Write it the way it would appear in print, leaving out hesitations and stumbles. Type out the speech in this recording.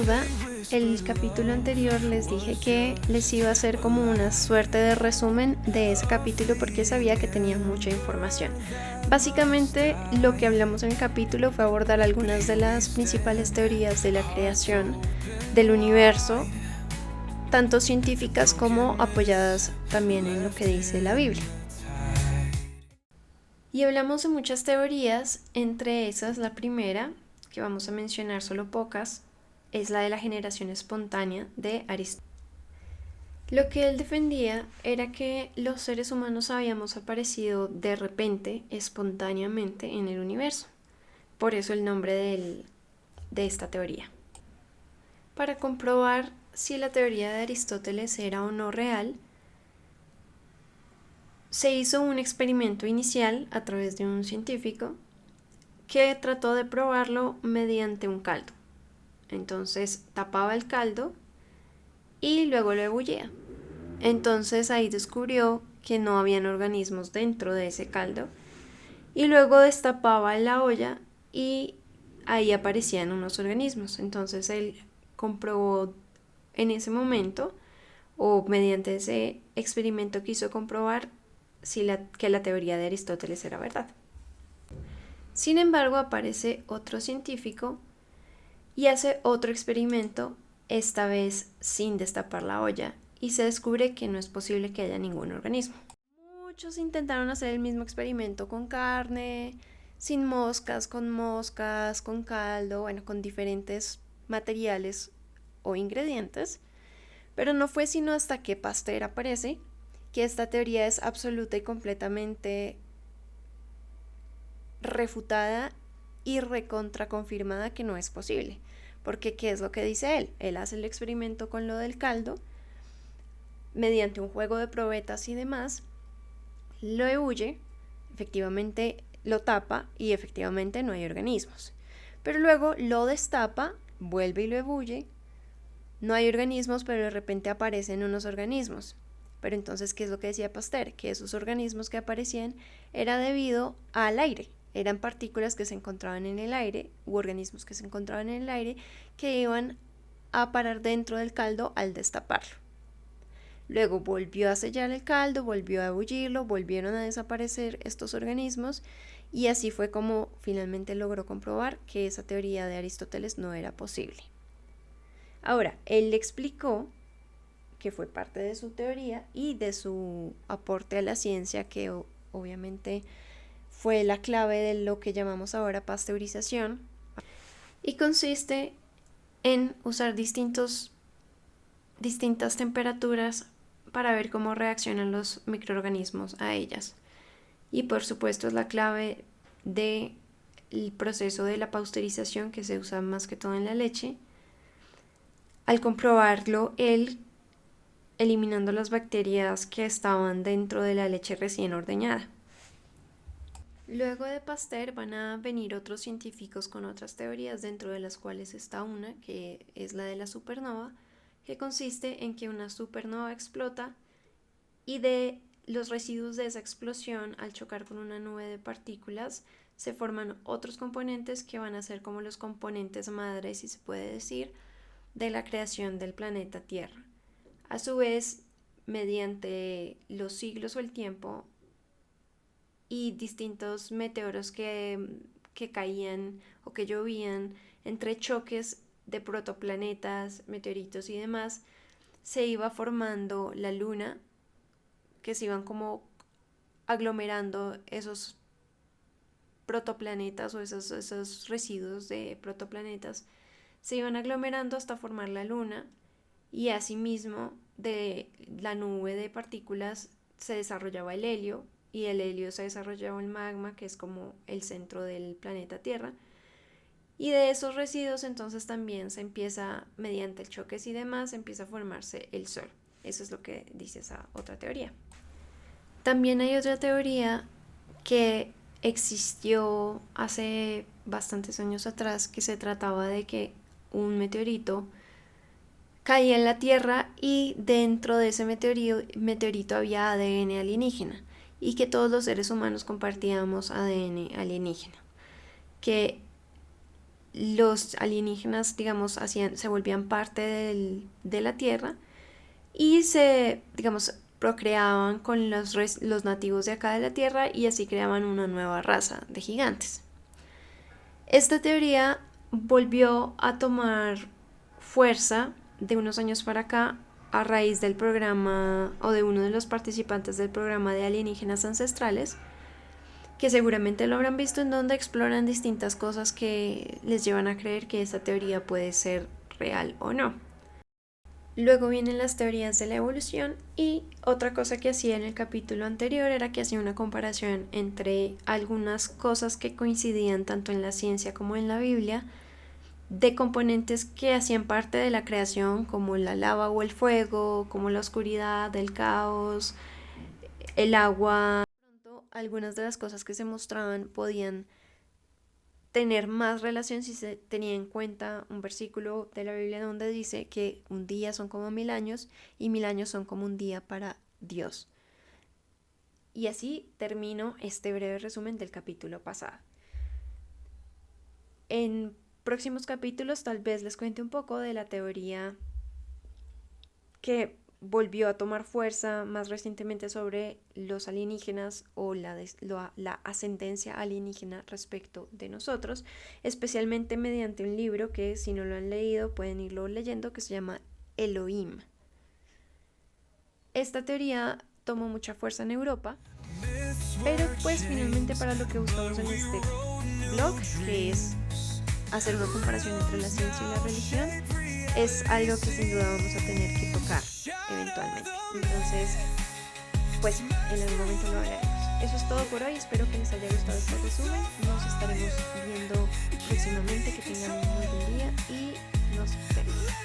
duda, el capítulo anterior les dije que les iba a hacer como una suerte de resumen de ese capítulo porque sabía que tenía mucha información. Básicamente lo que hablamos en el capítulo fue abordar algunas de las principales teorías de la creación del universo, tanto científicas como apoyadas también en lo que dice la Biblia. Y hablamos de muchas teorías, entre esas la primera, que vamos a mencionar solo pocas, es la de la generación espontánea de Aristóteles. Lo que él defendía era que los seres humanos habíamos aparecido de repente, espontáneamente en el universo. Por eso el nombre de esta teoría. Para comprobar si la teoría de Aristóteles era o no real, se hizo un experimento inicial a través de un científico que trató de probarlo mediante un caldo. Entonces tapaba el caldo y luego lo ebullía. Entonces ahí descubrió que no habían organismos dentro de ese caldo y luego destapaba la olla y ahí aparecían unos organismos. Entonces él comprobó en ese momento, o mediante ese experimento quiso comprobar que la teoría de Aristóteles era verdad. Sin embargo, aparece otro científico y hace otro experimento, esta vez sin destapar la olla, y se descubre que no es posible que haya ningún organismo. Muchos intentaron hacer el mismo experimento con carne, sin moscas, con caldo, bueno, con diferentes materiales o ingredientes, pero no fue sino hasta que Pasteur aparece que esta teoría es absoluta y completamente refutada y recontraconfirmada que no es posible. Porque ¿qué es lo que dice él? Él hace el experimento con lo del caldo, mediante un juego de probetas y demás, lo ebulle, efectivamente lo tapa y efectivamente no hay organismos. Pero luego lo destapa, vuelve y lo ebulle, no hay organismos, pero de repente aparecen unos organismos. Pero entonces, ¿qué es lo que decía Pasteur? Que esos organismos que aparecían era debido al aire. Eran partículas que se encontraban en el aire, u organismos que se encontraban en el aire, que iban a parar dentro del caldo al destaparlo. Luego volvió a sellar el caldo, volvió a ebullirlo, volvieron a desaparecer estos organismos y así fue como finalmente logró comprobar que esa teoría de Aristóteles no era posible. Ahora, él le explicó que fue parte de su teoría y de su aporte a la ciencia, que obviamente fue la clave de lo que llamamos ahora pasteurización, y consiste en usar distintas temperaturas para ver cómo reaccionan los microorganismos a ellas. Y por supuesto es la clave del proceso de la pasteurización, que se usa más que todo en la leche. Al comprobarlo, él eliminando las bacterias que estaban dentro de la leche recién ordeñada. Luego de Pasteur van a venir otros científicos con otras teorías, dentro de las cuales está una, que es la de la supernova, que consiste en que una supernova explota y de los residuos de esa explosión, al chocar con una nube de partículas, se forman otros componentes que van a ser como los componentes madres, si se puede decir, de la creación del planeta Tierra. A su vez, mediante los siglos o el tiempo y distintos meteoros que caían o que llovían entre choques de protoplanetas, meteoritos y demás, se iba formando la luna, que se iban como aglomerando esos protoplanetas o esos residuos de protoplanetas, se iban aglomerando hasta formar la luna. Y asimismo de la nube de partículas se desarrollaba el helio, y el helio se desarrollaba el magma, que es como el centro del planeta Tierra, y de esos residuos entonces también se empieza, mediante el choques y demás, empieza a formarse el Sol. Eso es lo que dice esa otra teoría. También hay otra teoría que existió hace bastantes años atrás, que se trataba de que un meteorito caía en la Tierra y dentro de ese meteorito había ADN alienígena y que todos los seres humanos compartíamos ADN alienígena, que los alienígenas, digamos, se volvían parte de la Tierra y se, digamos, procreaban con los nativos de acá de la Tierra y así creaban una nueva raza de gigantes. Esta teoría volvió a tomar fuerza de unos años para acá a raíz del programa o de uno de los participantes del programa de alienígenas ancestrales, que seguramente lo habrán visto, en donde exploran distintas cosas que les llevan a creer que esta teoría puede ser real o no. Luego vienen las teorías de la evolución, y otra cosa que hacía en el capítulo anterior era que hacía una comparación entre algunas cosas que coincidían tanto en la ciencia como en la Biblia, de componentes que hacían parte de la creación, como la lava o el fuego, como la oscuridad, el caos, el agua. Algunas de las cosas que se mostraban podían tener más relación si se tenía en cuenta un versículo de la Biblia donde dice que un día son como 1000 años y 1000 años son como un día para Dios. Y así termino este breve resumen del capítulo pasado. En próximos capítulos tal vez les cuente un poco de la teoría que volvió a tomar fuerza más recientemente sobre los alienígenas o la ascendencia alienígena respecto de nosotros, especialmente mediante un libro que, si no lo han leído, pueden irlo leyendo, que se llama Elohim. Esta teoría tomó mucha fuerza en Europa, pero pues finalmente para lo que buscamos en este blog, que es hacer una comparación entre la ciencia y la religión, es algo que sin duda vamos a tener que tocar eventualmente. Entonces, pues en algún momento lo haremos. Eso es todo por hoy. Espero que les haya gustado este resumen. Nos estaremos viendo próximamente. Que tengan un muy buen día y nos vemos.